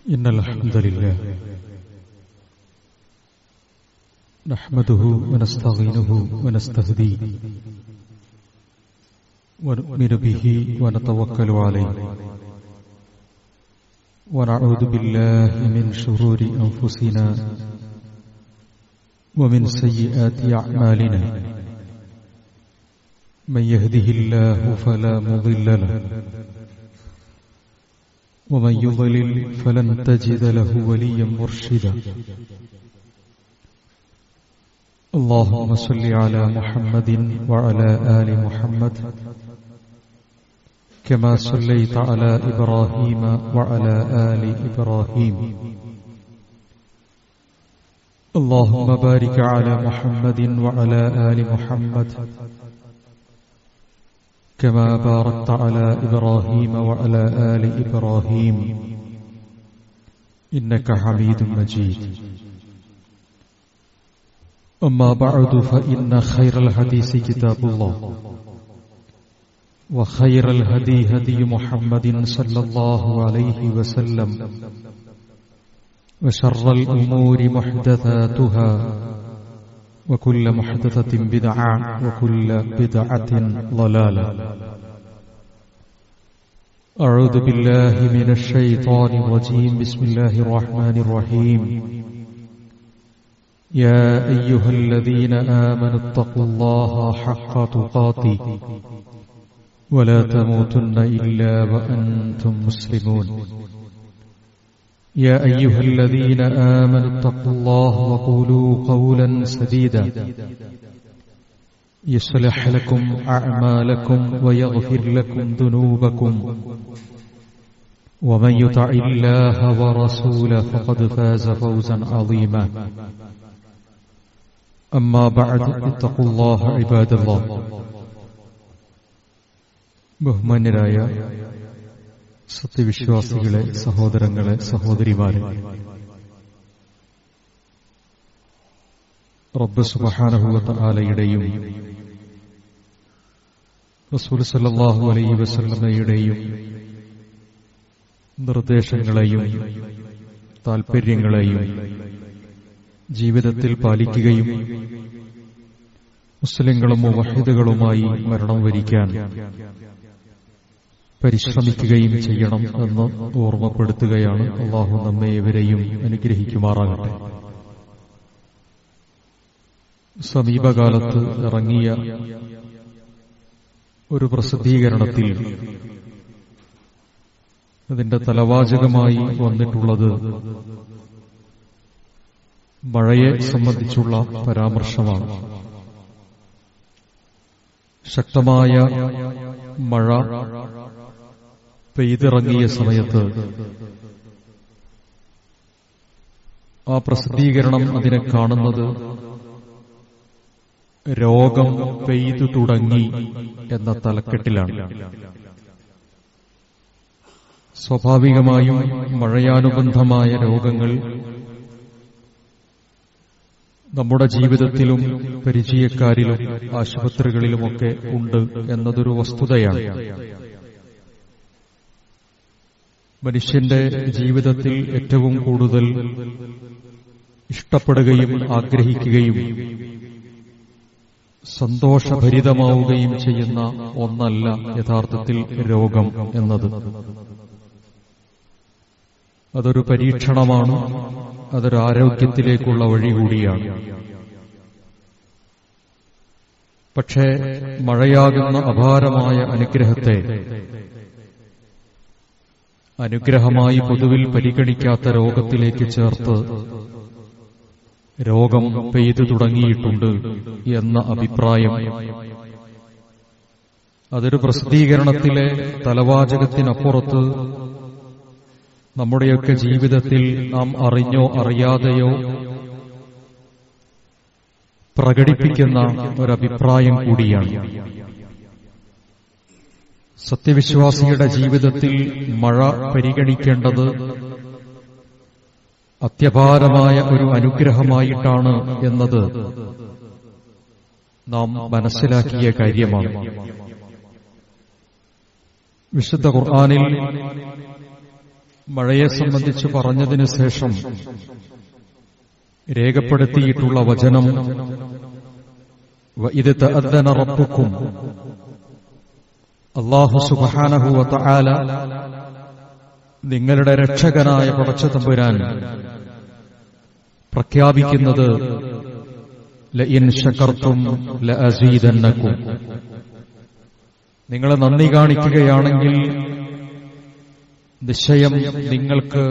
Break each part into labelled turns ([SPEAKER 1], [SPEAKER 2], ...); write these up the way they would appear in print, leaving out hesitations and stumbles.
[SPEAKER 1] إن الحمد لله نحمده ونستعينه ونستهديه ونؤمن به ونتوكل عليه ونعوذ بالله من شرور أنفسنا ومن سيئات أعمالنا من يهده الله فلا مضل له ومن يضلل فلن تجد له وليا مرشدا اللهم صل على محمد وعلى آل محمد كما صليت على إبراهيم وعلى آل إبراهيم اللهم بارك على محمد وعلى آل محمد كما باركت على إبراهيم وعلى آل إبراهيم إنك حميد مجيد أما بعد فإن خير الحديث كتاب الله وخير الهدي هدي محمد صلى الله عليه وسلم وشر الأمور محدثاتها وكل محدثة بدعة وكل بدعة ضلالة أعوذ بالله من الشيطان الرجيم بسم الله الرحمن الرحيم يا أيها الذين آمنوا اتقوا الله حق تقاته ولا تموتن إلا وأنتم مسلمون يا أيها الذين آمنوا اتقوا الله وقولوا قولا سديدا يصلح لكم أعمالكم ويغفر لكم ذنوبكم ومن يطع الله ورسوله فقد فاز فوزا عظيما أما بعد اتقوا الله عباد الله ബഹുമാന്യരായ സത്യവിശ്വാസികളെ, സഹോദരങ്ങളെ, സഹോദരിമാരെ, റബ്ബ് സുബ്ഹാനഹു വ തആലയുടെയും റസൂൽ സല്ലല്ലാഹു അലൈഹി വസല്ലമയുടെയും നിർദ്ദേശങ്ങളെയും താൽപര്യങ്ങളെയും ജീവിതത്തിൽ പാലിക്കുകയും മുസ്ലിങ്ങളും മുവഹിദുകളുമായി മരണം വരിക്കാൻ പരിശ്രമിക്കുകയും ചെയ്യണം എന്ന് ഓർമ്മപ്പെടുത്തുകയാണ്. അല്ലാഹു നമ്മെ ഇവരെയും അനുഗ്രഹിക്കുമാറാകട്ടെ. സമീപകാലത്ത് ഇറങ്ങിയ ഒരു പ്രസിദ്ധീകരണത്തിൽ അതിന്റെ തലവാചകമായി വന്നിട്ടുള്ളത് മഴയെ സംബന്ധിച്ചുള്ള പരാമർശമാണ്. ശക്തമായ മഴ പെയ്തിറങ്ങിയ സമയത്ത് ആ പ്രസിദ്ധീകരണം അതിനെ കാണുന്നത് രോഗം പെയ്തു തുടങ്ങി എന്ന തലക്കെട്ടിലാണ്. സ്വാഭാവികമായും മഴയാനുബന്ധമായ രോഗങ്ങൾ നമ്മുടെ ജീവിതത്തിലും പരിചയക്കാരിലും ആശുപത്രികളിലുമൊക്കെ ഉണ്ട് എന്നതൊരു വസ്തുതയാണ്. മനുഷ്യന്റെ ജീവിതത്തിൽ ഏറ്റവും കൂടുതൽ ഇഷ്ടപ്പെടുകയും ആഗ്രഹിക്കുകയും സന്തോഷഭരിതമാവുകയും ചെയ്യുന്ന ഒന്നല്ല യഥാർത്ഥത്തിൽ രോഗം എന്നത്. അതൊരു പരീക്ഷണമാണ്, അതൊരു ആരോഗ്യത്തിലേക്കുള്ള വഴി കൂടിയാണ്. പക്ഷേ മഴയാകുന്ന അപാരമായ അനുഗ്രഹത്തെ അനുഗ്രഹമായി പൊതുവിൽ പരിഗണിക്കാത്ത രോഗത്തിലേക്ക് ചേർത്ത് രോഗം പെയ്തു തുടങ്ങിയിട്ടുണ്ട് എന്ന അഭിപ്രായം അതൊരു പ്രസിദ്ധീകരണത്തിലെ തലവാചകത്തിനപ്പുറത്ത് നമ്മുടെയൊക്കെ ജീവിതത്തിൽ നാം അറിഞ്ഞോ അറിയാതെയോ പ്രകടിപ്പിക്കുന്ന ഒരഭിപ്രായം കൂടിയാണ്. സത്യവിശ്വാസിയുടെ ജീവിതത്തിൽ മഴ പരിഗണിക്കേണ്ടത് അത്യപാരമായ ഒരു അനുഗ്രഹമായിട്ടാണ് എന്നത് നാം മനസ്സിലാക്കിയ കാര്യമാണ്. വിശുദ്ധ ഖുർആനിൽ മഴയെ സംബന്ധിച്ച് പറഞ്ഞതിനു ശേഷം രേഖപ്പെടുത്തിയിട്ടുള്ള വചനം വഇദ് തഅദ്ദന റബ്ബുക്കും, അല്ലാഹു സുബ്ഹാനഹു വ തആല നിങ്ങളുടെ രക്ഷകനായ പടച്ചതമ്പുരാൻ പ്രഖ്യാപിക്കുന്നത് ലഇൻ ശകർതും ലഅസീദന്നകും, നിങ്ങൾ നന്ദി കാണിക്കുകയാണെങ്കിൽ നിശ്ചയം നിങ്ങൾക്ക്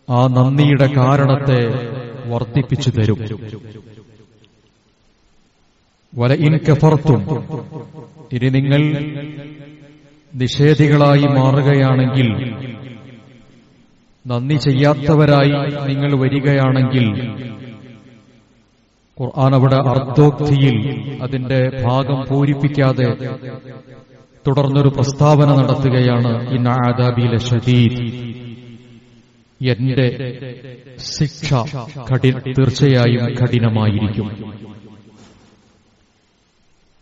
[SPEAKER 1] ആ നന്ദിയുടെ കാരണത്തെ വർദ്ധിപ്പിച്ചു തരും. വലഇൻ കഫർതും, ഇനി നിങ്ങൾ നിഷേധികളായി മാറുകയാണെങ്കിൽ, നന്ദി ചെയ്യാത്തവരായി നിങ്ങൾ വരികയാണെങ്കിൽ, ഖുർആൻ അവിടെ അർദ്ധോക്തിയിൽ അതിന്റെ ഭാഗം പൂരിപ്പിക്കാതെ തുടർന്നൊരു പ്രസ്താവന നടത്തുകയാണ്. ഇന്ന അദാബി ലശദീദ്, എന്റെ ശിക്ഷ തീർച്ചയായും കഠിനമായിരിക്കും.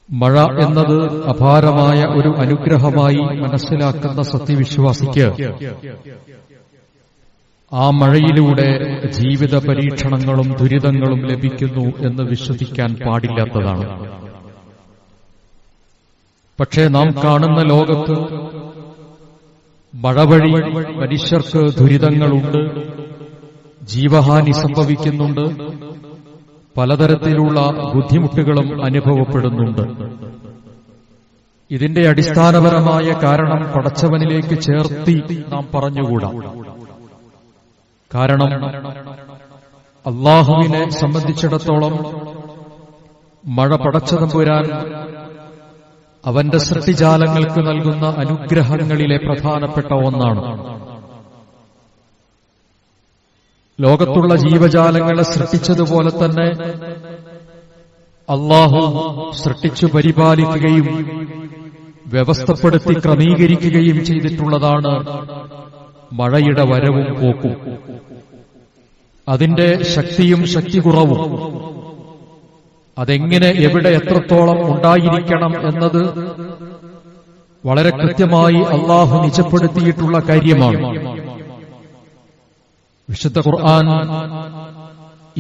[SPEAKER 1] മഴ എന്നത് അപാരമായ ഒരു അനുഗ്രഹമായി മനസ്സിലാക്കുന്ന സത്യവിശ്വാസിക്ക് ആ മഴയിലൂടെ ജീവിത പരീക്ഷണങ്ങളും ദുരിതങ്ങളും ലഭിക്കുന്നു എന്ന് വിശ്വസിക്കാൻ പാടില്ലാത്തതാണ്. പക്ഷേ നാം കാണുന്ന ലോകത്ത് മഴ വഴി മനുഷ്യർക്ക് ദുരിതങ്ങളുണ്ട്, ജീവഹാനി സംഭവിക്കുന്നുണ്ട്, പലതരത്തിലുള്ള ബുദ്ധിമുട്ടുകളും അനുഭവപ്പെടുന്നുണ്ട്. ഇതിന്റെ അടിസ്ഥാനപരമായ കാരണം പടച്ചവനിലേക്ക് ചേർത്തി നാം പറഞ്ഞുകൂടാ. കാരണം അല്ലാഹുവിനെ സംബന്ധിച്ചിടത്തോളം മഴ പടച്ചതമ്പുരാൻ അവന്റെ സൃഷ്ടിജാലങ്ങൾക്ക് നൽകുന്ന അനുഗ്രഹങ്ങളിലെ പ്രധാനപ്പെട്ട ഒന്നാണ്. ലോകത്തുള്ള ജീവജാലങ്ങളെ സൃഷ്ടിച്ചതുപോലെ തന്നെ അല്ലാഹു സൃഷ്ടിച്ചു പരിപാലിക്കുകയും വ്യവസ്ഥപ്പെടുത്തി ക്രമീകരിക്കുകയും ചെയ്തിട്ടുള്ളതാണ് മഴയുടെ വരവും പോക്കും. അതിന്റെ ശക്തിയും ശക്തി കുറവും, അതെങ്ങനെ എവിടെ എത്രത്തോളം ഉണ്ടായിരിക്കണം എന്നത് വളരെ കൃത്യമായി അല്ലാഹു നിജപ്പെടുത്തിയിട്ടുള്ള കാര്യമാണ്. വിശുദ്ധ ഖുർആൻ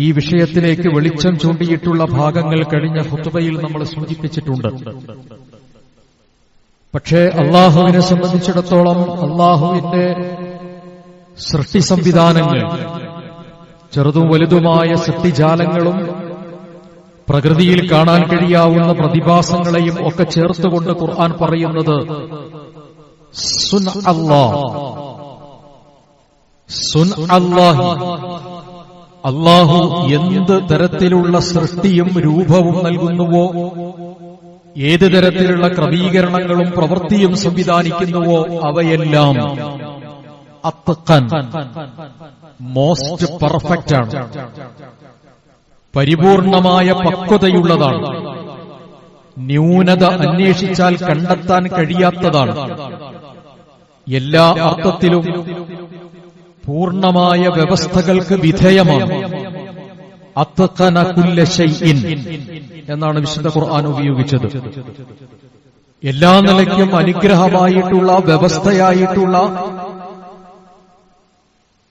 [SPEAKER 1] ഈ വിഷയത്തിലേക്ക് വെളിച്ചം ചൂണ്ടിയിട്ടുള്ള ഭാഗങ്ങൾ കഴിഞ്ഞ ഖുത്ബയിൽ നമ്മൾ സൂചിപ്പിച്ചിട്ടുണ്ട്. പക്ഷേ അല്ലാഹുവിനെ സംബന്ധിച്ചിടത്തോളം അല്ലാഹുവിന്റെ സൃഷ്ടി സംവിധാനങ്ങൾ, ചെറുതും വലുതുമായ സൃഷ്ടിജാലങ്ങളും പ്രകൃതിയിൽ കാണാൻ കഴിയാവുന്ന പ്രതിഭാസങ്ങളെയും ഒക്കെ ചേർത്തുകൊണ്ട് ഖുർആൻ പറയുന്നത് സുൻ അല്ലാഹ്, സുൻ അല്ലാഹി, അല്ലാഹു എന്ത് തരത്തിലുള്ള സൃഷ്ടിയും രൂപവും നൽകുന്നുവോ, ഏത് തരത്തിലുള്ള ക്രമീകരണങ്ങളും പ്രവൃത്തിയും സംവിധാനിക്കുന്നുവോ അവയെല്ലാം അത്ഖൻ, മോസ്റ്റ് പെർഫെക്റ്റ് ആണ്, പരിപൂർണമായ പക്വതയുള്ളതാണ്, ന്യൂനത അന്വേഷിച്ചാൽ കണ്ടെത്താൻ കഴിയാത്തതാണ്, എല്ലാ അർത്ഥത്തിലും പൂർണമായ വ്യവസ്ഥകൾക്ക് വിധേയമാണ്. അത്ഖന കുല്ല ശൈഇൻ എന്നാണ് വിശുദ്ധ ഖുർആൻ ഉപയോഗിച്ചത്. എല്ലാ നിലയ്ക്കും അനുഗ്രഹമായിട്ടുള്ള വ്യവസ്ഥയായിട്ടുള്ള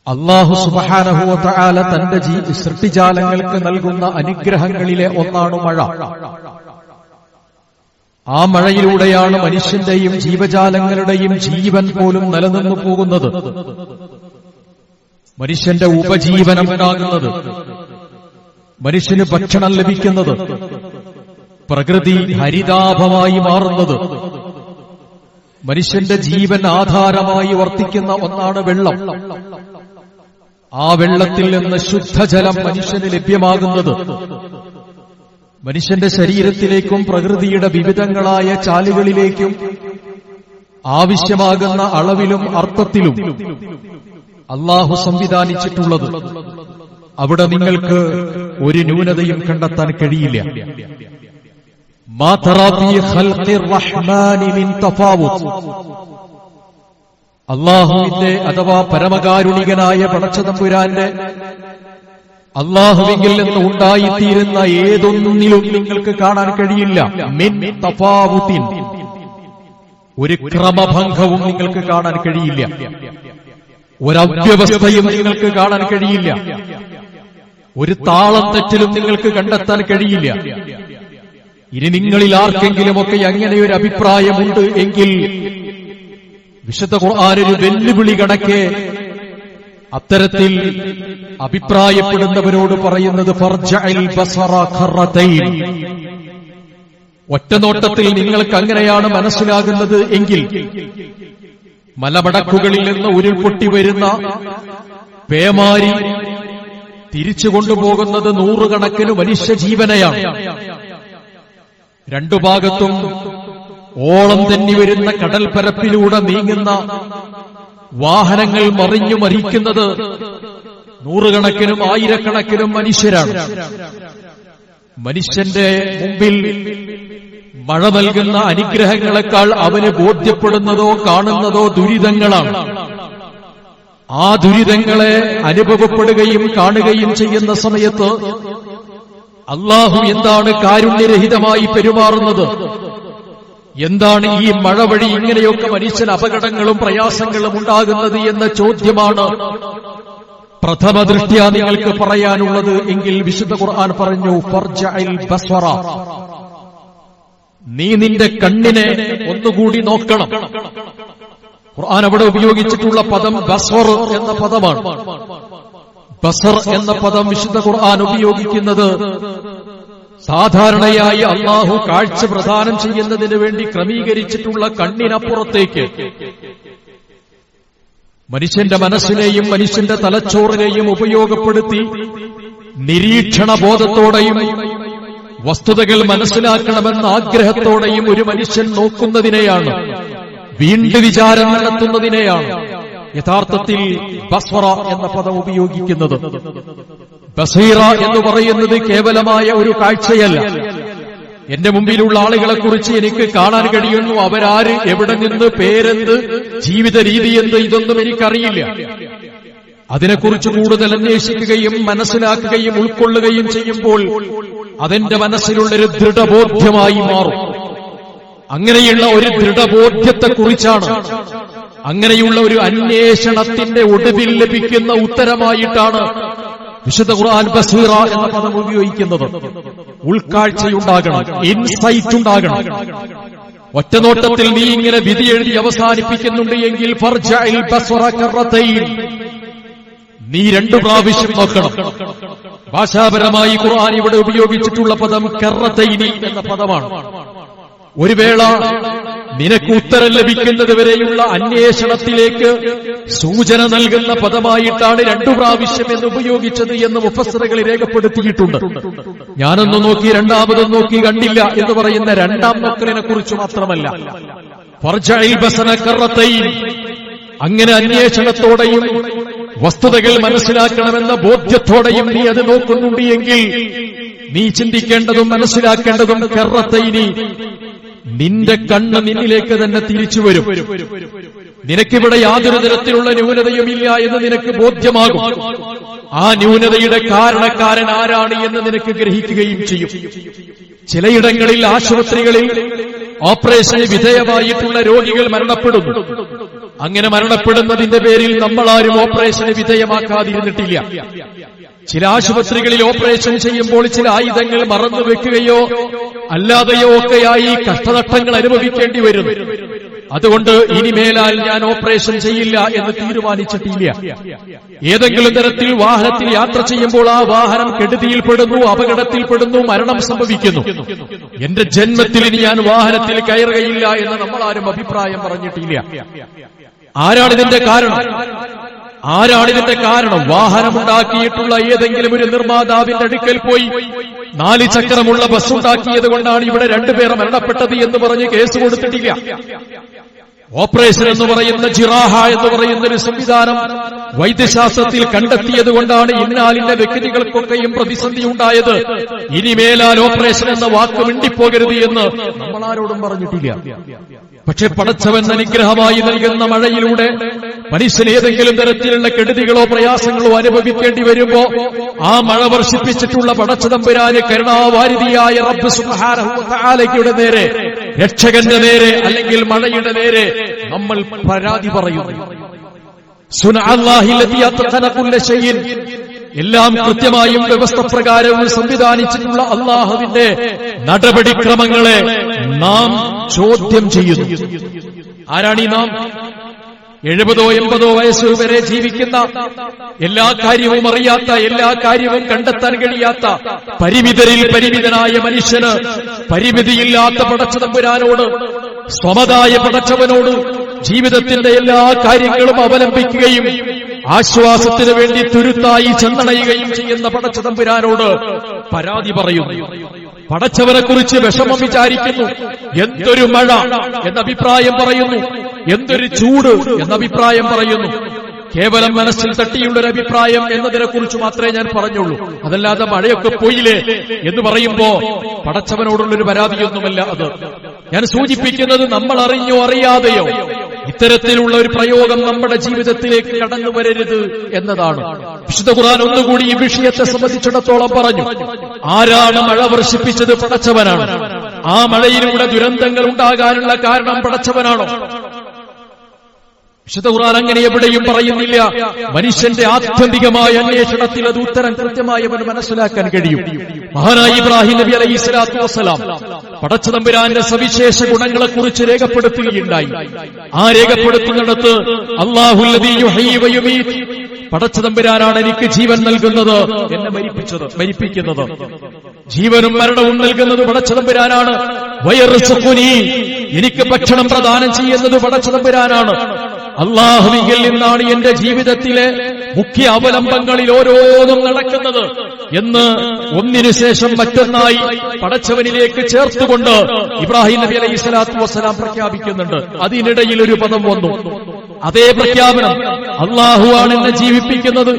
[SPEAKER 1] അല്ലാഹു സുബ്ഹാനഹു വ തആല തന്റെ സൃഷ്ടിജാലങ്ങൾക്ക് നൽകുന്ന അനുഗ്രഹങ്ങളിലെ ഒന്നാണ് മഴ. ആ മഴയിലൂടെയാണ് മനുഷ്യന്റെയും ജീവജാലങ്ങളുടെയും ജീവൻ പോലും നിലനിന്നു പോകുന്നത്, മനുഷ്യന്റെ ഉപജീവനം ഉണ്ടാകുന്നത്, മനുഷ്യന് ഭക്ഷണം ലഭിക്കുന്നത്, പ്രകൃതി ഹരിതാഭമായി മാറുന്നത്. മനുഷ്യന്റെ ജീവൻ ആധാരമായി വർത്തിക്കുന്ന ഒന്നാണ് വെള്ളം. ആ വെള്ളത്തിൽ നിന്ന് ശുദ്ധജലം മനുഷ്യന് ലഭ്യമാകുന്നത് മനുഷ്യന്റെ ശരീരത്തിലേക്കും പ്രകൃതിയുടെ വിവിധങ്ങളായ ചാലുകളിലേക്കും ആവശ്യമാകുന്ന അളവിലും അർത്ഥത്തിലും അല്ലാഹു സംവിധാനിച്ചിട്ടുള്ളത്. അവിടെ നിങ്ങൾക്ക് ഒരു ന്യൂനതയും കണ്ടെത്താൻ കഴിയില്ല. മാ തറാ ഫീ ഖൽഖിർ റഹ്മാനി മിൻ തഫാവുത്, അല്ലാഹുവിന്റെ അഥവാ പരമകാരുണികനായ പടച്ചതമ്പുരാന്റെ അല്ലാഹുവിങ്കിൽ നിന്ന് ഉണ്ടായിത്തീരുന്ന ഏതൊന്നിലും നിങ്ങൾക്ക് കാണാൻ കഴിയില്ല മിൻ തഫാവുത്തിൻ, ഒരു ക്രമഭംഗവും നിങ്ങൾക്ക് കാണാൻ കഴിയില്ല. ഒരവ്യവസ്ഥയും നിങ്ങൾക്ക് കാണാൻ കഴിയില്ല. ഒരു താളം തെറ്റിലും നിങ്ങൾക്ക് കണ്ടെത്താൻ കഴിയില്ല. ഇനി നിങ്ങളിൽ ആർക്കെങ്കിലുമൊക്കെ അങ്ങനെ ഒരു അഭിപ്രായമുണ്ട് എങ്കിൽ വിശുദ്ധ ഖുർആനൊരു വെല്ലുവിളി കണക്കെ അത്തരത്തിൽ അഭിപ്രായപ്പെടുന്നവരോട് പറയുന്നത് ഫർജഅൽ ബസറ ഖറതൈൻ. ഒറ്റനോട്ടത്തിൽ നിങ്ങൾക്ക് അങ്ങനെയാണ് മനസ്സിലാകുന്നത് എങ്കിൽ മലമടക്കുകളിൽ നിന്ന് ഉരുൾപൊട്ടി വരുന്ന പേമാരി തിരിച്ചു കൊണ്ടുപോകുന്നത് നൂറുകണക്കിന് മനുഷ്യജീവനെയാണ്. രണ്ടു ഭാഗത്തും ഓളം തെന്നി വരുന്ന കടൽപ്പരപ്പിലൂടെ നീങ്ങുന്ന വാഹനങ്ങൾ മറിഞ്ഞു മരിക്കുന്നത് നൂറുകണക്കിനും ആയിരക്കണക്കിനും മനുഷ്യരാണ്. മനുഷ്യന്റെ മുമ്പിൽ മഴ നൽകുന്ന അനുഗ്രഹങ്ങളെക്കാൾ അവന് ബോധ്യപ്പെടുന്നതോ കാണുന്നതോ ദുരിതങ്ങളാണ്. ആ ദുരിതങ്ങളെ അനുഭവപ്പെടുകയും കാണുകയും ചെയ്യുന്ന സമയത്ത് അല്ലാഹു എന്താണ് കാരുണ്യരഹിതമായി പെരുമാറുന്നത്, എന്താണ് ഈ മഴ വഴി ഇങ്ങനെയൊക്കെ മനുഷ്യന് അപകടങ്ങളും പ്രയാസങ്ങളും ഉണ്ടാകുന്നത് എന്ന ചോദ്യമാണ് പ്രഥമ ദൃഷ്ട്യാ നിങ്ങൾക്ക് പറയാനുള്ളത് എങ്കിൽ വിശുദ്ധ ഖുർആൻ പറഞ്ഞു ഫർജഅൽ ബസ്വറ. നീ നിന്റെ കണ്ണിനെ ഒന്നുകൂടി നോക്കണം. ഖുർആൻ അവിടെ ഉപയോഗിച്ചിട്ടുള്ള പദം ബസ്വർ എന്ന പദമാണ്. ബസർ എന്ന പദം വിശുദ്ധ ഖുർആൻ ഉപയോഗിക്കുന്നത് സാധാരണയായി അല്ലാഹു കാഴ്ച പ്രദാനം ചെയ്യുന്നതിന് വേണ്ടി ക്രമീകരിച്ചിട്ടുള്ള കണ്ണിനപ്പുറത്തേക്ക് മനുഷ്യന്റെ മനസ്സിനെയും മനുഷ്യന്റെ തലച്ചോറിനെയും ഉപയോഗപ്പെടുത്തി നിരീക്ഷണ ബോധത്തോടെയും വസ്തുതകൾ മനസ്സിലാക്കണമെന്ന ആഗ്രഹത്തോടെയും ഒരു മനുഷ്യൻ നോക്കുന്നതിനെയാണ്, വീണ്ടും വിചാരം നടത്തുന്നതിനെയാണ് യഥാർത്ഥത്തിൽ ബസ്വറ എന്ന പദം ഉപയോഗിക്കുന്നത്. ബസീറ എന്ന് പറയുന്നത് കേവലമായ ഒരു കാഴ്ചയല്ല. എന്റെ മുമ്പിലുള്ള ആളുകളെക്കുറിച്ച് എനിക്ക് കാണാൻ കഴിയുന്നു, അവരാര്, എവിടെ നിന്ന്, പേരെന്ത്, ജീവിത രീതി എന്ത്, ഇതൊന്നും എനിക്കറിയില്ല. അതിനെക്കുറിച്ച് കൂടുതൽ അന്വേഷിക്കുകയും മനസ്സിലാക്കുകയും ഉൾക്കൊള്ളുകയും ചെയ്യുമ്പോൾ അതെന്റെ മനസ്സിലുള്ളൊരു ദൃഢബോധ്യമായി മാറും. അങ്ങനെയുള്ള ഒരു ദൃഢബോധ്യത്തെക്കുറിച്ചാണ്, അങ്ങനെയുള്ള ഒരു അന്വേഷണത്തിന്റെ ഒടുവിൽ ലഭിക്കുന്ന ഉത്തരമായിട്ടാണ് വിശുദ്ധ ഖുർആൻ ബസീറ എന്ന പദം ഉപയോഗിക്കുന്നത്. ഉൾക്കാഴ്ചയുണ്ടാകണം, ഇൻസൈറ്റ് ഉണ്ടാകണം. ഒറ്റനോട്ടത്തിൽ നീ ഇങ്ങനെ വിധി എഴുതി അവസാനിപ്പിക്കുന്നുണ്ട് എങ്കിൽ ഫർജഅൽ ബസ്വറ കറതൈൻ, നീ രണ്ടു പ്രാവശ്യം നോക്കണം. ഭാഷാപരമായി ഖുർആൻ ഇവിടെ ഉപയോഗിച്ചിട്ടുള്ള പദം കറതൈനി എന്ന പദമാണ്. ഒരു വേള നിനക്ക് ഉത്തരം ലഭിക്കുന്നത് വരെയുള്ള അന്വേഷണത്തിലേക്ക് സൂചന നൽകുന്ന പദമായിട്ടാണ് രണ്ടു പ്രാവശ്യം എന്ന് ഉപയോഗിച്ചത് എന്ന് മുഫസ്സിറുകൾ രേഖപ്പെടുത്തിയിട്ടുണ്ട്. ഞാനൊന്ന് നോക്കി, രണ്ടാമതും നോക്കി, കണ്ടില്ല എന്ന് പറയുന്ന രണ്ടാം നോക്കലിനെ കുറിച്ച് മാത്രമല്ല. ഫർജഅൽ ബസറ കറതൈൻ, അങ്ങനെ അന്വേഷണത്തോടെയും വസ്തുതകൾ മനസ്സിലാക്കണമെന്ന ബോധ്യത്തോടെയും നീ അത് നോക്കുന്നുണ്ട് എങ്കിൽ നീ ചിന്തിക്കേണ്ടതും മനസ്സിലാക്കേണ്ടതും കറതൈനി, നിന്റെ കണ്ണ് നിന്നിലേക്ക് തന്നെ തിരിച്ചു വരും. നിനക്കിവിടെ യാതൊരു തരത്തിലുള്ള ന്യൂനതയുമില്ല എന്ന് നിനക്ക് ബോധ്യമാകും. ആ ന്യൂനതയുടെ കാരണക്കാരൻ ആരാണ് എന്ന് നിനക്ക് ഗ്രഹിക്കുകയും ചെയ്യും. ചിലയിടങ്ങളിൽ ആശുപത്രികളിൽ ഓപ്പറേഷന് വിധേയമായിട്ടുള്ള രോഗികൾ മരണപ്പെടുന്നു. അങ്ങനെ മരണപ്പെടുന്നതിന്റെ പേരിൽ നമ്മളാരും ഓപ്പറേഷന് വിധേയമാക്കാതിരുന്നിട്ടില്ല. ചില ആശുപത്രികളിൽ ഓപ്പറേഷൻ ചെയ്യുമ്പോൾ ചില ആയുധങ്ങൾ മറന്നുവെക്കുകയോ അല്ലാതെയോ ഒക്കെയായി കഷ്ടനഷ്ടങ്ങൾ അനുഭവിക്കേണ്ടി വരുന്നു. അതുകൊണ്ട് ഇനിമേലാൽ ഞാൻ ഓപ്പറേഷൻ ചെയ്യില്ല എന്ന് തീരുമാനിച്ചിട്ടില്ല. ഏതെങ്കിലും തരത്തിൽ വാഹനത്തിൽ യാത്ര ചെയ്യുമ്പോൾ ആ വാഹനം കെടുതിയിൽപ്പെടുന്നു, അപകടത്തിൽപ്പെടുന്നു, മരണം സംഭവിക്കുന്നു. എന്റെ ജന്മത്തിൽ ഇനി ഞാൻ വാഹനത്തിൽ കയറുകയില്ല എന്ന് നമ്മളാരും അഭിപ്രായം പറഞ്ഞിട്ടില്ല. ആരാണിതിന്റെ കാരണം? വാഹനമുണ്ടാക്കിയിട്ടുള്ള ഏതെങ്കിലും ഒരു നിർമ്മാതാവിന്റെ അടുക്കൽ പോയി 4 ചക്രമുള്ള ബസ് ഉണ്ടാക്കിയത് കൊണ്ടാണ് ഇവിടെ 2 പേർ മരണപ്പെട്ടത് എന്ന് പറഞ്ഞ് കേസ് കൊടുത്തിട്ടില്ല. ഓപ്പറേഷൻ എന്ന് പറയുന്ന ജിറാഹ എന്ന് പറയുന്ന ഒരു സംവിധാനം വൈദ്യശാസ്ത്രത്തിൽ കണ്ടെത്തിയത് കൊണ്ടാണ് ഇന്നാലിന്റെ വ്യക്തികൾക്കൊക്കെയും പ്രതിസന്ധി ഉണ്ടായത്. ഇനിമേലാൽ ഓപ്പറേഷൻ എന്ന വാക്ക് മിണ്ടിപ്പോകരുത് എന്ന് നമ്മളാരോടും പറഞ്ഞിട്ടില്ല. പക്ഷെ പടച്ചവൻ അനുഗ്രഹമായി നൽകുന്ന മഴയിലൂടെ മനുഷ്യന് ഏതെങ്കിലും തരത്തിലുള്ള കെടുതികളോ പ്രയാസങ്ങളോ അനുഭവിക്കേണ്ടി വരുമ്പോ ആ മഴ വർഷിപ്പിച്ചിട്ടുള്ള പടച്ചതമ്പുരാന് കരുണാവാരിധിയായ റബ്ബ് സുബ്ഹാനഹു വ തആലയുടെ നേരെ, രക്ഷകന്റെ നേരെ അല്ലെങ്കിൽ മഴയുടെ നേരെ നമ്മൾ പരാതി പറയുന്നു. സുനഅല്ലാഹി ലദീ അത്ഖന കുല്ല ഷൈഇൻ, എല്ലാം കൃത്യമായും വ്യവസ്ഥപ്രകാരവും സംവിധാനിച്ചിട്ടുള്ള അല്ലാഹുവിന്റെ നടപടിക്രമങ്ങളെ നാം ചോദ്യം ചെയ്യുന്നു. ആരാണീ നാം? 70 80 വയസ്സ് വരെ ജീവിക്കുന്ന, എല്ലാ കാര്യവും അറിയാത്ത, എല്ലാ കാര്യവും കണ്ടെത്താൻ കഴിയാത്ത, പരിമിതരിൽ പരിമിതനായ മനുഷ്യന് പരിമിതിയില്ലാത്ത പടച്ചതമ്പുരാനോട്, സ്വമതായ പടച്ചവനോട് ജീവിതത്തിന്റെ എല്ലാ കാര്യങ്ങളും അവലംബിക്കുകയും ആശ്വാസത്തിനു വേണ്ടി തുരുത്തായി ചെന്നണയുകയും ചെയ്യുന്ന പടച്ചതമ്പുരാനോട് പരാതി പറയുന്നു. പടച്ചവനെക്കുറിച്ച് വിഷമം വിചാരിക്കുന്നു. എന്തൊരു മഴ എന്ന അഭിപ്രായം പറയുന്നു, എന്തൊരു ചൂട് എന്ന അഭിപ്രായം പറയുന്നു. കേവലം മനസ്സിൽ തട്ടിയുള്ളൊരു അഭിപ്രായം എന്നതിനെക്കുറിച്ച് മാത്രമേ ഞാൻ പറഞ്ഞുള്ളൂ. അതല്ലാതെ മഴയൊക്കെ പോയില്ലേ എന്ന് പറയുമ്പോ പടച്ചവനോടുള്ളൊരു പരാതിയൊന്നുമല്ല അത്. ഞാൻ സൂചിപ്പിക്കുന്നത്, നമ്മൾ അറിഞ്ഞോ അറിയാതെയോ ഇത്തരത്തിലുള്ള ഒരു പ്രയോഗം നമ്മുടെ ജീവിതത്തിലേക്ക് കടന്നു വരരുത് എന്നതാണ്. വിശുദ്ധ ഖുർആൻ ഒന്നുകൂടി ഈ വിഷയത്തെ സംബന്ധിച്ചിടത്തോളം പറഞ്ഞു. ആരാണ് മഴ വർഷിപ്പിച്ചത്? പടച്ചവനാണ്. ആ മഴയിലൂടെ ദുരന്തങ്ങൾ ഉണ്ടാകാനുള്ള കാരണം പടച്ചവനാണോ? വിശുദ്ധ ഖുർആൻ അങ്ങനെ എവിടെയും പറയുന്നില്ല. മനുഷ്യന്റെ ആത്യന്തികമായ അന്വേഷണത്തിൽ അത് ഉത്തരം കൃത്യമായി അവന് മനസ്സിലാക്കാൻ കഴിയും. മഹാനായ ഇബ്രാഹിം നബി അലൈഹിസ്സലാത്തു വസ്സലാം പടച്ചതമ്പുരാന്റെ സവിശേഷ ഗുണങ്ങളെക്കുറിച്ച് രേഖപ്പെടുത്തുകയുണ്ടായി. ആ രേഖപ്പെടുത്തുന്നിടത്ത് അല്ലാഹുൽ ലദീ യുഹ്യീ വയുമീത്, പടച്ചതമ്പുരാനാണ് എനിക്ക് ജീവൻ നൽകുന്നത്, എന്നെ മരിപ്പിക്കുന്നത്. ജീവനും മരണവും നൽകുന്നത് പടച്ചതമ്പുരാനാണ്. വയർസുഖുനി, എനിക്ക് ഭക്ഷണം പ്രദാനം ചെയ്യുന്നത് പടച്ചതമ്പുരാനാണ്. അല്ലാഹുവിൽ നിന്നാണ് എന്റെ ജീവിതത്തിലെ മുഖ്യ അവലംബങ്ങളിൽ ഓരോന്നും നടക്കുന്നത് എന്ന് ഒന്നിനു ശേഷം മറ്റൊന്നായി പടച്ചവനിലേക്ക് ചേർത്തുകൊണ്ട് ഇബ്രാഹിം നബി അലൈഹിസ്സലാത്തു വസ്സലാം പ്രഖ്യാപിക്കുന്നുണ്ട്. അതിനിടയിൽ ഒരു പദം വന്നു. അതേ പ്രഖ്യാപനം, അല്ലാഹുവാണ് എന്നെ ജീവിപ്പിക്കുന്നത്,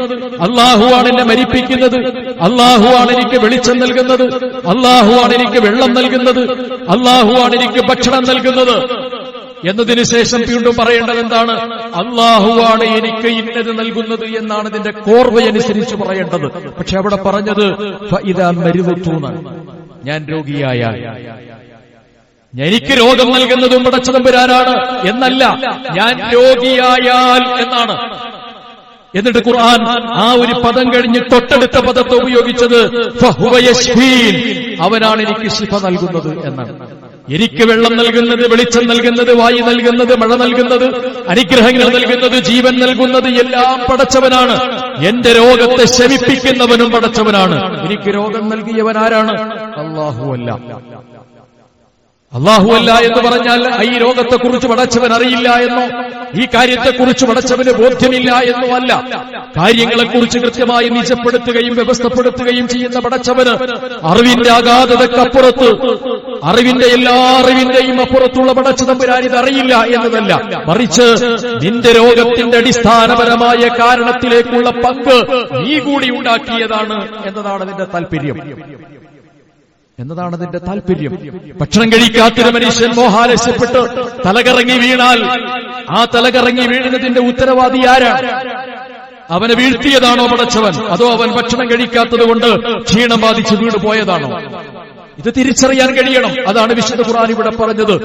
[SPEAKER 1] അല്ലാഹുവാണ് എന്നെ മരിപ്പിക്കുന്നത്, അല്ലാഹുവാണ് എനിക്ക് വെളിച്ചം നൽകുന്നത്, അല്ലാഹുവാണ് എനിക്ക് വെള്ളം നൽകുന്നത്, അല്ലാഹുവാണ് എനിക്ക് ഭക്ഷണം നൽകുന്നത് എന്നതിനു ശേഷം വീണ്ടും പറയേണ്ടത് എന്താണ്? അല്ലാഹുവാണ് എനിക്ക് ഇന്നത് നൽകുന്നത് എന്നാണ് ഇതിന്റെ കോർവയനുസരിച്ച് പറയേണ്ടത്. പക്ഷെ അവിടെ പറഞ്ഞത് ഫഇദാ മരിദുതൂന, ഞാൻ രോഗിയായാൽ, എനിക്ക് രോഗം നൽകുന്നതും പടച്ചതമ്പുരാനാണ് എന്നല്ല, ഞാൻ രോഗിയായാൽ എന്നാണ്. എന്നിട്ട് ഖുർആൻ ആ ഒരു പദം കഴിഞ്ഞ് തൊട്ടടുത്ത പദത്തെ ഉപയോഗിച്ചത് ഫഹുവ യശ്ഫീൻ, അവനാണ് എനിക്ക് ശിഫ നൽകുന്നത് എന്നാണ്. എനിക്ക് വെള്ളം നൽകുന്നത്, വെളിച്ചം നൽകുന്നത്, വായു നൽകുന്നത്, മഴ നൽകുന്നത്, അനുഗ്രഹങ്ങൾ നൽകുന്നത്, ജീവൻ നൽകുന്നത് എല്ലാം പടച്ചവനാണ്. എന്റെ രോഗത്തെ ശമിപ്പിക്കുന്നവനും പടച്ചവനാണ്. എനിക്ക് രോഗം നൽകിയവൻ ആരാണ്? അല്ലാഹുവല്ല. അല്ലാഹുവല്ല എന്ന് പറഞ്ഞാൽ ഈ രോഗത്തെക്കുറിച്ച് പടച്ചവൻ അറിയില്ല എന്നോ ഈ കാര്യത്തെക്കുറിച്ച് പടച്ചവന് ബോധ്യമില്ല എന്നോ അല്ല. കാര്യങ്ങളെക്കുറിച്ച് കൃത്യമായി നിജപ്പെടുത്തുകയും വ്യവസ്ഥപ്പെടുത്തുകയും ചെയ്യുന്ന പടച്ചവന് അറിവിന്റെ അഗാധതക്കപ്പുറത്ത്, അറിവിന്റെ എല്ലാ അറിവിന്റെയും അപ്പുറത്തുള്ള പടച്ചതമ്പുരാൻ ഇത് അറിയില്ല എന്നതല്ല, മറിച്ച് നിന്റെ രോഗത്തിന്റെ അടിസ്ഥാനപരമായ കാരണത്തിലേക്കുള്ള പങ്ക് നീ കൂടി ഉണ്ടാക്കിയതാണ് എന്നതാണ് അതിന്റെ താല്പര്യം. ഭക്ഷണം കഴിക്കാത്തൊരു മനുഷ്യൻ മോഹാലസ്യപ്പെട്ട് തലകറങ്ങി വീണാൽ ആ തലകറങ്ങി വീഴുന്നതിന്റെ ഉത്തരവാദി ആരാണ്? അവനെ വീഴ്ത്തിയതാണോ പടച്ചവൻ? അതോ അവൻ ഭക്ഷണം കഴിക്കാത്തത് കൊണ്ട് ക്ഷീണം ബാധിച്ച് വീണ് പോയതാണോ? ഇത് തിരിച്ചറിയാൻ കഴിയണം. അതാണ് വിശുദ്ധ ഖുർആൻ ഇവിടെ പറഞ്ഞത്.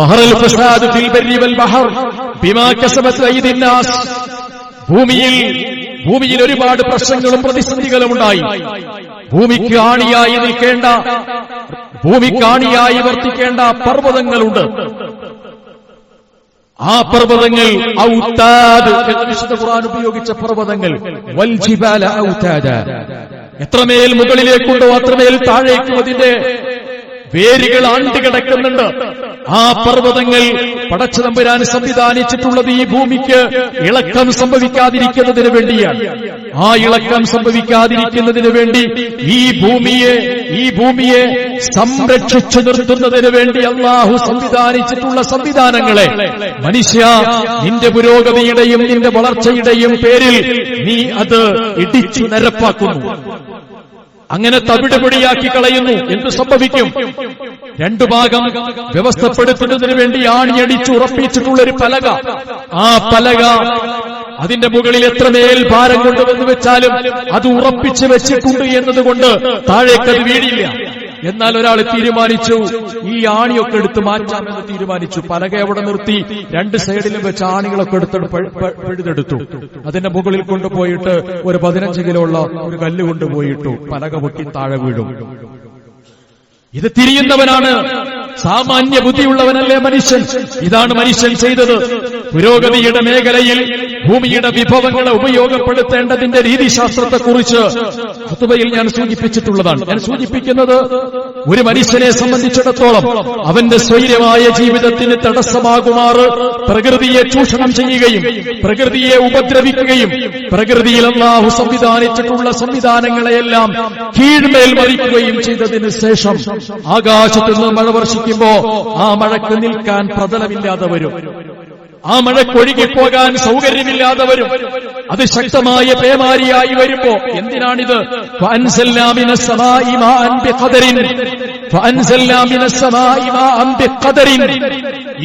[SPEAKER 1] വഹറൽ ഫസാദു ഫിൽ ബർരി വൽ ബഹർ ബിമാ കസബത് അയ്ദിൻ നാസ്. ഭൂമിയിൽ ഒരുപാട് പ്രശ്നങ്ങളും പ്രതിസന്ധികളും ഉണ്ടായി. ഭൂമിക്ക് ആണിയായി നിൽക്കേണ്ട, ഭൂമിക്ക് ആണിയായി വർത്തിക്കേണ്ട പർവ്വതങ്ങളുണ്ട്. ആ പർവ്വതങ്ങൾ ഔതാദ് എന്ന് വിശുദ്ധ ഖുർആൻ ഉപയോഗിച്ച പർവ്വതങ്ങൾ, വൽ ജിബാല ഔതാദ, എത്രമേൽ മുകളിലേക്കുണ്ടോ അത്രമേൽ താഴേക്കും അതിന്റെ വേരുകൾ ആണ്ടുകിടക്കുന്നുണ്ട്. ആ പർവ്വതങ്ങൾ പടച്ചതമ്പുരാൻ സംവിധാനിച്ചിട്ടുള്ളത് ഈ ഭൂമിക്ക് ഇളക്കം സംഭവിക്കാതിരിക്കുന്നതിന് വേണ്ടിയാണ്. ആ ഇളക്കം സംഭവിക്കാതിരിക്കുന്നതിന് വേണ്ടി ഈ ഭൂമിയെ സംരക്ഷിച്ചു നിർത്തുന്നതിന് വേണ്ടി അല്ലാഹു സംവിധാനിച്ചിട്ടുള്ള സംവിധാനങ്ങളെ മനുഷ്യ നിന്റെ പുരോഗതിയുടെയും നിന്റെ വളർച്ചയുടെയും പേരിൽ നീ അത് ഇടിച്ചു നിരപ്പാക്കുന്നു. അങ്ങനെ തവിടുപൊടിയാക്കി കളയുന്നു. എന്തു സംഭവിക്കും? രണ്ടു ഭാഗം വ്യവസ്ഥപ്പെടുത്തുന്നതിന് വേണ്ടി ആണിയടിച്ചു ഉറപ്പിച്ചിട്ടുള്ള ഒരു പലക, ആ പലക അതിന്റെ മുകളിൽ എത്രമേൽ ഭാരം കൊണ്ടുവന്ന് വെച്ചാലും അത് ഉറപ്പിച്ചു വെച്ചിട്ടുണ്ട് എന്നതുകൊണ്ട് താഴേക്കത് വീടില്ല. എന്നാൽ ഒരാൾ തീരുമാനിച്ചു ഈ ആണിയൊക്കെ എടുത്ത് മാറ്റാമെന്ന് തീരുമാനിച്ചു. പലക അവിടെ നിർത്തി 2 സൈഡിലും വെച്ച് ആണികളൊക്കെ പിഴുതെടുത്തു. അതിന്റെ മുകളിൽ കൊണ്ടുപോയിട്ട് ഒരു 15 കിലോ ഉള്ള ഒരു കല്ല് കൊണ്ടുപോയിട്ടു. പലക പൊട്ടി താഴെ വീഴും. ഇത് തിരിയുന്നവനാണ്, സാമാന്യ ബുദ്ധിയുള്ളവനല്ലേ മനുഷ്യൻ. ഇതാണ് മനുഷ്യൻ ചെയ്തത്. പുരോഗതിയുടെ മേഖലയിൽ ഭൂമിയുടെ വിഭവങ്ങളെ ഉപയോഗപ്പെടുത്തേണ്ടതിന്റെ രീതിശാസ്ത്രത്തെക്കുറിച്ച് ഖുതുബയിൽ ഞാൻ സൂചിപ്പിച്ചിട്ടുള്ളതാണ്. ഞാൻ സൂചിപ്പിക്കുന്നത് ഒരു മനുഷ്യനെ സംബന്ധിച്ചിടത്തോളം അവന്റെ സ്വൈര്യമായ ജീവിതത്തിന് തടസ്സമാകുമാറ് പ്രകൃതിയെ ചൂഷണം ചെയ്യുകയും പ്രകൃതിയെ ഉപദ്രവിക്കുകയും പ്രകൃതിയിൽ അല്ലാഹു സംവിധാനിച്ചിട്ടുള്ള സംവിധാനങ്ങളെയെല്ലാം കീഴ്മേൽ മറിക്കുകയും ചെയ്തതിനു ശേഷം ആകാശത്തുനിന്ന് മഴ വർഷിക്കുമ്പോ ആ മഴയ്ക്ക് നിൽക്കാൻ പ്രതലമില്ലാതെ വരും. ആ മഴക്കൊഴുകിപ്പോകാൻ സൗകര്യമില്ലാതെ വരും. അത് ശക്തമായ പേമാരിയായി വരുമ്പോ എന്തിനാണിത്?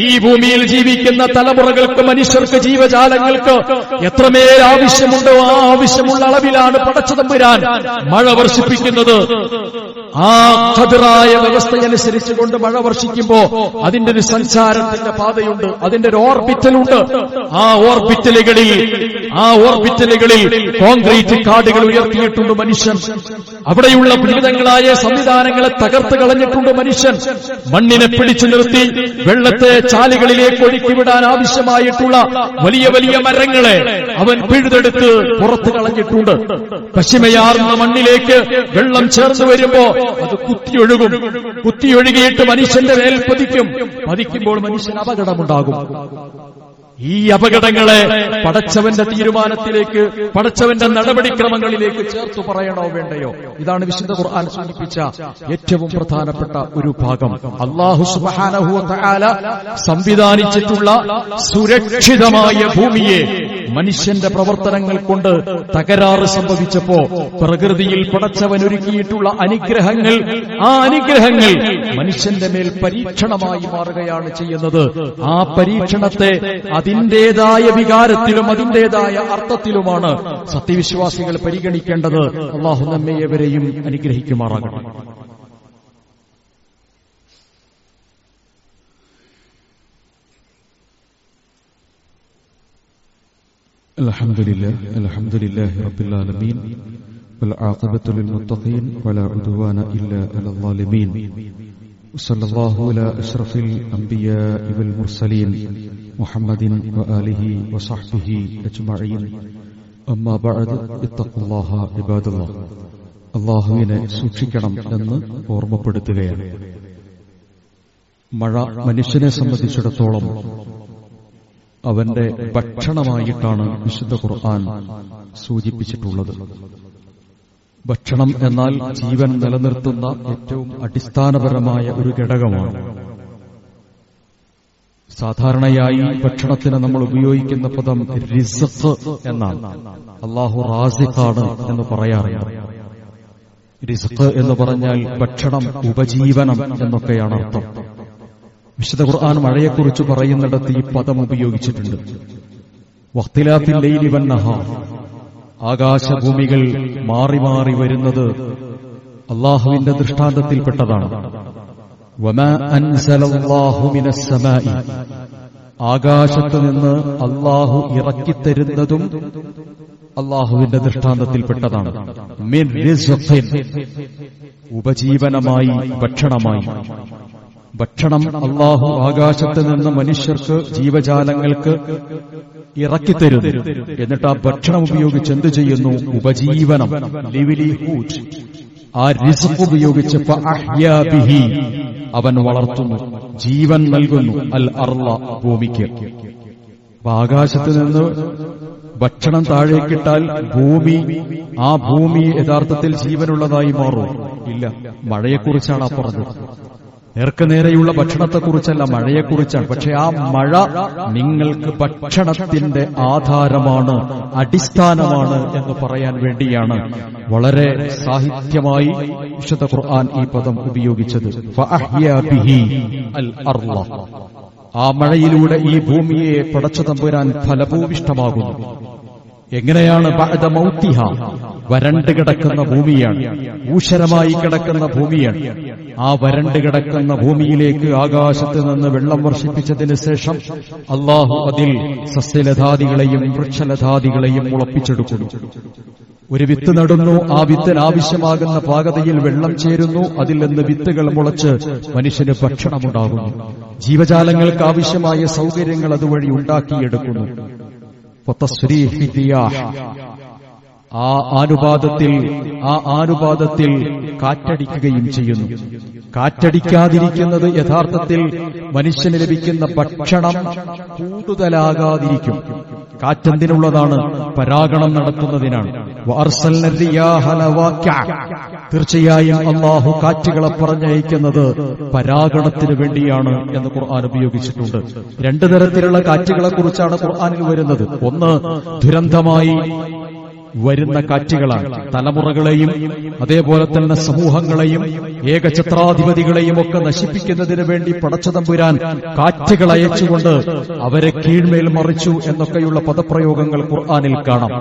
[SPEAKER 1] ഈ ഭൂമിയിൽ ജീവിക്കുന്ന തലമുറകൾക്ക്, മനുഷ്യർക്ക്, ജീവജാലങ്ങൾക്ക് എത്രമേൽ ആവശ്യമുണ്ടോ ആ ആവശ്യമുള്ള അളവിലാണ് പടച്ചതമ്പുരാൻ മഴ വർഷിപ്പിക്കുന്നത്. ആ ഖദറായ വ്യവസ്ഥയനുസരിച്ചുകൊണ്ട് മഴ വർഷിക്കുമ്പോ അതിന്റെ ഒരു സഞ്ചാരത്തിന്റെ പാതയുണ്ട്, അതിന്റെ ഒരു ഓർബിറ്റലുണ്ട്. ആ ഓർബിറ്റലുകളിൽ കോൺക്രീറ്റ് കാടുകൾ ഉയർത്തിയിട്ടുണ്ട് മനുഷ്യൻ. അവിടെയുള്ള വിവിധങ്ങളായ സംവിധാനങ്ങളെ തകർത്ത് കളഞ്ഞിട്ടുണ്ട് മനുഷ്യൻ. മണ്ണിനെ പിടിച്ചു നിർത്തി വെള്ളത്തെ ചാലുകളിലേക്ക് ഒഴുക്കിവിടാൻ ആവശ്യമായിട്ടുള്ള വലിയ വലിയ മരങ്ങളെ അവൻ പിഴുതെടുത്ത് പുറത്തു കളഞ്ഞിട്ടുണ്ട്. പശ്ചിമയാർന്ന മണ്ണിലേക്ക് വെള്ളം ചേർന്ന് വരുമ്പോ അത് കുത്തിയൊഴുകിയിട്ട് മനുഷ്യന്റെ മേൽ പതിക്കുമ്പോൾ മനുഷ്യന് അപകടമുണ്ടാകും. ഈ അപകടങ്ങളെ പടച്ചവന്റെ തീരുമാനത്തിലേക്ക്, പടച്ചവന്റെ നടപടിക്രമങ്ങളിലേക്ക് ചേർത്തു പറയണോ വേണ്ടയോ? ഇതാണ് വിശുദ്ധ ഖുർആൻ സൂചിപ്പിച്ച ഏറ്റവും പ്രധാനപ്പെട്ട ഒരു ഭാഗം. അല്ലാഹു സുബ്ഹാനഹു വ തആല സംവിധാനിച്ചിട്ടുള്ള സുരക്ഷിതമായ ഭൂമിയെ മനുഷ്യന്റെ പ്രവർത്തനങ്ങൾ കൊണ്ട് തകരാറ് സംഭവിച്ചപ്പോ പ്രകൃതിയിൽ പടച്ചവൻ ഒരുക്കിയിട്ടുള്ള അനുഗ്രഹങ്ങൾ, ആ അനുഗ്രഹങ്ങൾ മനുഷ്യന്റെ മേൽ പരീക്ഷണമായി മാറുകയാണ് ചെയ്യുന്നത്. ആ പരീക്ഷണത്തെ അതിന്റേതായ വികാരത്തിലും അതിന്റേതായ അർത്ഥത്തിലുമാണ് സത്യവിശ്വാസികൾ പരിഗണിക്കേണ്ടത്. അല്ലാഹു നമ്മെ ഏവരെയും അനുഗ്രഹിക്കുമാറാകട്ടെ.
[SPEAKER 2] അൽഹംദുലില്ലാഹി റബ്ബിൽ ആലമീൻ വൽ ആഖിബത്തു ലിൽ മുത്തഖീൻ വലാ ഉദ്വാന ഇല്ലാ അലൽ ളാലിമീൻ. വസല്ലല്ലാഹു അലാ അഷ്റഫിൽ അംബിയാഇ വൽ മുർസലീൻ മുഹമ്മദിൻ വആലിഹി വസഹ്ബിഹി അജ്മഈൻ. അമ്മാ ബഅദ് ഇത്തഖുല്ലാഹ ഇബാദല്ലാഹ്. അല്ലാഹുവിനെ സൂക്ഷിക്കണം എന്ന് ഓർമ്മപ്പെടുത്തുകയാണ്. മഴ മനുഷ്യനെ സംബന്ധിച്ചിടത്തോളം അവന്റെ ഭക്ഷണമായിട്ടാണ് വിശുദ്ധ ഖുർആൻ സൂചിപ്പിച്ചിട്ടുള്ളത്. ഭക്ഷണം എന്നാൽ ജീവൻ നിലനിർത്തുന്ന ഏറ്റവും അടിസ്ഥാനപരമായ ഒരു ഘടകമാണ്. സാധാരണയായി ഭക്ഷണത്തിന് നമ്മൾ ഉപയോഗിക്കുന്ന പദം റിസ്ഖ് എന്നാണ്. അല്ലാഹു റാസിഖാണ് എന്ന് പറയാറുണ്ട്. റിസ്ഖ് എന്ന് പറഞ്ഞാൽ ഭക്ഷണം, ഉപജീവനം എന്നൊക്കെയാണ് അർത്ഥം. വിശുദ്ധ ഖുർആൻ മഴയെക്കുറിച്ച് പറയുന്നിടത്ത് ഈ പദം ഉപയോഗിച്ചിട്ടുണ്ട്. വഖ്തിലാഫിൽ ലൈലി വന്നഹാർ, ആകാശഭൂമികൾ മാറി മാറി വരുന്നത് അല്ലാഹുവിന്റെ ദൃഷ്ടാന്തത്തിൽപ്പെട്ടതാണ്. വമാ അൻസലല്ലാഹു മിനസ് സമാഇ, ആകാശത്ത് നിന്ന് അല്ലാഹു ഇറക്കിത്തരുന്നതും അല്ലാഹുവിന്റെ ദൃഷ്ടാന്തത്തിൽപ്പെട്ടതാണ്. മിൻ റിസ്ഖിൻ, ഉപജീവനമായി, ഭക്ഷണമായി. ഭക്ഷണം അല്ലാഹു ആകാശത്ത് നിന്ന് മനുഷ്യർക്ക്, ജീവജാലങ്ങൾക്ക് ഇറക്കിത്തരുന്നു. എന്നിട്ട് ആ ഭക്ഷണം ഉപയോഗിച്ച് എന്ത് ചെയ്യുന്നു? ഉപജീവനം, ലിവ്ലിഹുഡ്. ആ റിസ്ഖ് ഉപയോഗിച്ച് ഫഅഹ്യാ ബിഹി, അവൻ വളർത്തുന്നു, ജീവൻ നൽകുന്നു. അൽ അർള, ഭൂമിക്ക്. ആകാശത്ത് നിന്ന് ഭക്ഷണം താഴേക്കിട്ടാൽ ആ ഭൂമി യഥാർത്ഥത്തിൽ ജീവനുള്ളതായി മാറും? ഇല്ല. മഴയെക്കുറിച്ചാണ് ആ പറഞ്ഞത്. നേർക്കുനേരെയുള്ള ഭക്ഷണത്തെക്കുറിച്ചല്ല, മഴയെക്കുറിച്ചാണ്. പക്ഷെ ആ മഴ നിങ്ങൾക്ക് ഭക്ഷണത്തിന്റെ ആധാരമാണ്, അടിസ്ഥാനമാണ് എന്ന് പറയാൻ വേണ്ടിയാണ് വളരെ സാഹിത്യമായി വിശുദ്ധ ഖുർആൻ ഈ പദം ഉപയോഗിച്ചത്. ഫഅഹ്യാ ബിഹി അൽ അർള, ആ മഴയിലൂടെ ഈ ഭൂമിയെ പടച്ച തമ്പുരാൻ ഫലഭൂവിഷ്ടമാകുന്നു. എങ്ങനെയാണ് ബഅദ മൗതിഹ, വരണ്ട് കിടക്കുന്ന ഭൂമിയാണ്, ഊഷരമായി കിടക്കുന്ന ഭൂമിയാണ്. ആ വരണ്ട് കിടക്കുന്ന ഭൂമിയിലേക്ക് ആകാശത്ത് നിന്ന് വെള്ളം വർഷിപ്പിച്ചതിന് ശേഷം അല്ലാഹു അതിൽ സസ്യലതാദികളെയും വൃക്ഷലതാദികളെയും മുളപ്പിച്ചെടുക്കുന്നു. ഒരു വിത്ത് നടുന്നു, ആ വിത്തിന് ആവശ്യമാകുന്ന പാകതയിൽ വെള്ളം ചേരുന്നു, അതിൽ നിന്ന് വിത്തുകൾ മുളച്ച് മനുഷ്യന് ഭക്ഷണമുണ്ടാകുന്നു. ജീവജാലങ്ങൾക്ക് ആവശ്യമായ സൗകര്യങ്ങൾ അതുവഴി ഉണ്ടാക്കിയെടുക്കുന്നു. ആ ആനുപാതത്തിൽ കാറ്റടിക്കുകയും ചെയ്യുന്നു. കാറ്റടിക്കാതിരിക്കുന്നത് യഥാർത്ഥത്തിൽ മനുഷ്യന് ലഭിക്കുന്ന ഭക്ഷണം കൂടുതലാകാതിരിക്കും. കാറ്റെന്തിനുള്ളതാണ്? പരാഗണം നടത്തുന്നതിനാണ്. തീർച്ചയായും അല്ലാഹു കാറ്റുകളെ പറഞ്ഞയക്കുന്നത് പരാഗണത്തിന് വേണ്ടിയാണ് എന്ന് ഖുർആൻ ഉപയോഗിച്ചിട്ടുണ്ട്. രണ്ടു തരത്തിലുള്ള കാറ്റുകളെ കുറിച്ചാണ് ഖുർആനിൽ വരുന്നത്. ഒന്ന് ദുരന്തമായി വരുന്ന കാറ്റുകളാണ്. തലമുറകളെയും അതേപോലെ തന്നെ സമൂഹങ്ങളെയും ഏകഛത്രാധിപതികളെയും ഒക്കെ നശിപ്പിക്കുന്നതിന് വേണ്ടി പടച്ചതമ്പുരാൻ കാറ്റുകൾ അയച്ചുകൊണ്ട് അവരെ കീഴ്മേൽ മറിച്ചു എന്നൊക്കെയുള്ള പദപ്രയോഗങ്ങൾ ഖുർആനിൽ കാണാം.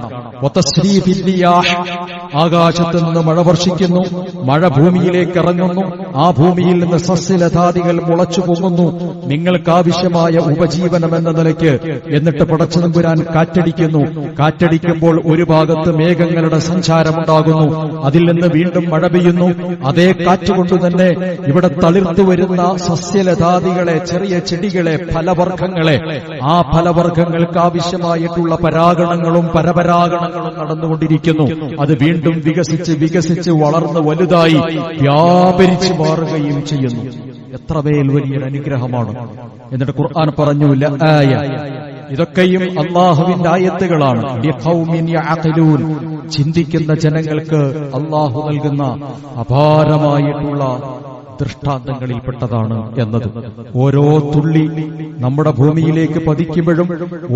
[SPEAKER 2] ആകാശത്ത് നിന്ന് മഴ വർഷിക്കുന്നു, മഴ ഭൂമിയിലേക്ക് ഇറങ്ങുന്നു, ആ ഭൂമിയിൽ നിന്ന് സസ്യലതാദികൾ മുളച്ചു പൊങ്ങുന്നു, നിങ്ങൾക്കാവശ്യമായ ഉപജീവനം എന്ന നിലയ്ക്ക്. എന്നിട്ട് പടച്ചതമ്പുരാൻ കാറ്റടിക്കുന്നു. കാറ്റടിക്കുമ്പോൾ ഒരു ഭാഗത്ത് മേഘങ്ങളുടെ സഞ്ചാരമുണ്ടാകുന്നു, അതിൽ നിന്ന് വീണ്ടും മഴ പെയ്യുന്നു. അതേ കാറ്റുകൊണ്ട് തന്നെ ഇവിടെ തളിർത്തു വരുന്ന സസ്യലതാദികളെ, ചെറിയ ചെടികളെ, ഫലവർഗ്ഗങ്ങളെ, ആ ഫലവർഗ്ഗങ്ങൾക്ക് ആവശ്യമായിട്ടുള്ള പരാഗണങ്ങളും പരപരാഗണങ്ങളും നടന്നുകൊണ്ടിരിക്കുന്നു. അത് വീണ്ടും വികസിച്ച് വളർന്ന് വലുതായി വ്യാപരിച്ചു മാറുകയും ചെയ്യുന്നു. എത്ര വലിയൊരു അനുഗ്രഹമാണ്. എന്നിട്ട് ഖുർആൻ പറഞ്ഞു, ലആയ, ഇതൊക്കെയും അല്ലാഹുവിന്റെ ആയത്തുകളാണ്. ലിഖൗമിൻ യഅഖിലൂൻ, ചിന്തിക്കുന്ന ജനങ്ങൾക്ക് അല്ലാഹു നൽകുന്ന അപാരമായിട്ടുള്ള ദൃഷ്ടാന്തങ്ങളിൽപ്പെട്ടതാണ് എന്നത്. ഓരോ തുള്ളി നമ്മുടെ ഭൂമിയിലേക്ക് പതിക്കുമ്പോഴും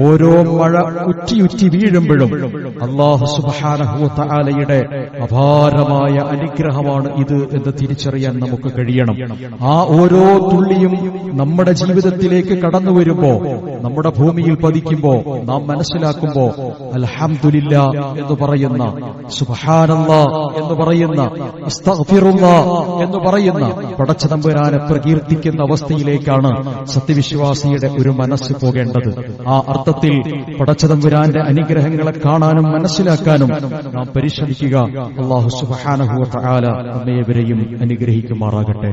[SPEAKER 2] ഓരോ മഴ ഉറ്റി വീഴുമ്പോഴും അല്ലാഹു സുബ്ഹാനഹു വ തആലയുടെ അപാരമായ അനുഗ്രഹമാണ് ഇത് എന്ന് തിരിച്ചറിയാൻ നമുക്ക് കഴിയണം. ആ ഓരോ തുള്ളിയും നമ്മുടെ ജീവിതത്തിലേക്ക് കടന്നു വരുമ്പോ, നമ്മുടെ ഭൂമിയിൽ പതിക്കുമ്പോ നാം മനസ്സിലാക്കുമ്പോ അൽഹംദുലില്ലാ എന്ന് പറയുന്ന, സുബ്ഹാനല്ലാഹ് എന്ന് പറയുന്ന, അസ്തഗ്ഫിറുല്ലാഹ് എന്ന് പറയുന്ന പടച്ചതമ്പുരാനെ പ്രകീർത്തിക്കുന്ന അവസ്ഥയിലേക്കാണ് സത്യവിശ്വാസിയുടെ ഒരു മനസ്സ് പോകേണ്ടത്. ആ അർത്ഥത്തിൽ പടച്ചതമ്പുരാന്റെ അനുഗ്രഹങ്ങളെ കാണാനും മനസ്സിലാക്കാനും നാം പരിശ്രമിക്കുക. അല്ലാഹു സുബ്ഹാനഹു വ തആല നമ്മേവരെയും അനുഗ്രഹിക്കുമാറാകട്ടെ.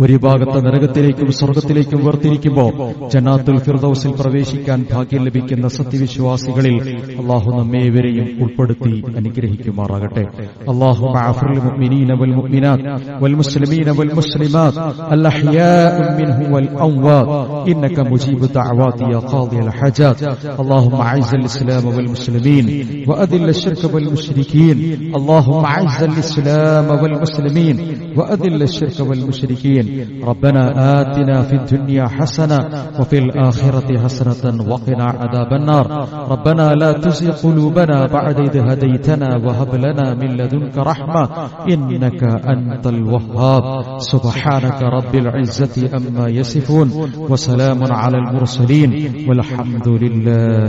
[SPEAKER 2] ഒരു ഭാഗത്ത് നരകത്തിലേക്കും സ്വർഗത്തിലേക്കും വേർതിരിക്കുമ്പോൾ ജന്നാത്തുൽ ഫിർദൗസിൽ പ്രവേശിക്കാൻ ഭാഗ്യം ലഭിക്കുന്ന സത്യവിശ്വാസികളിൽ അല്ലാഹു നമ്മേവരെയും ഉൾപ്പെടുത്തി അനുഗ്രഹിക്കുമാറാകട്ടെ. അല്ലാഹുമ്മ അഗ്ഫിർ ലിൽ മുഅ്മിനീന വൽ മുഅ്മിനാത്ത് വൽ മുസ്ലിമീന വൽ മുസ്ലിമാത്ത് الأحياء منه والأموات إنك مجيب الدعوات يا قاضي الحاجات. اللهم أعز الإسلام والمسلمين وأذل الشرك والمشركين. اللهم أعز الإسلام والمسلمين وأذل الشرك والمشركين. ربنا آتنا في الدنيا حسنة وفي الآخرة حسنة وقنا عذاب النار. ربنا لا تزغ قلوبنا بعد إذ هديتنا وهب لنا من لدنك رحمة إنك أنت الوهاب. سبحانك رب العزة أما يصفون وسلام على المرسلين والحمد لله.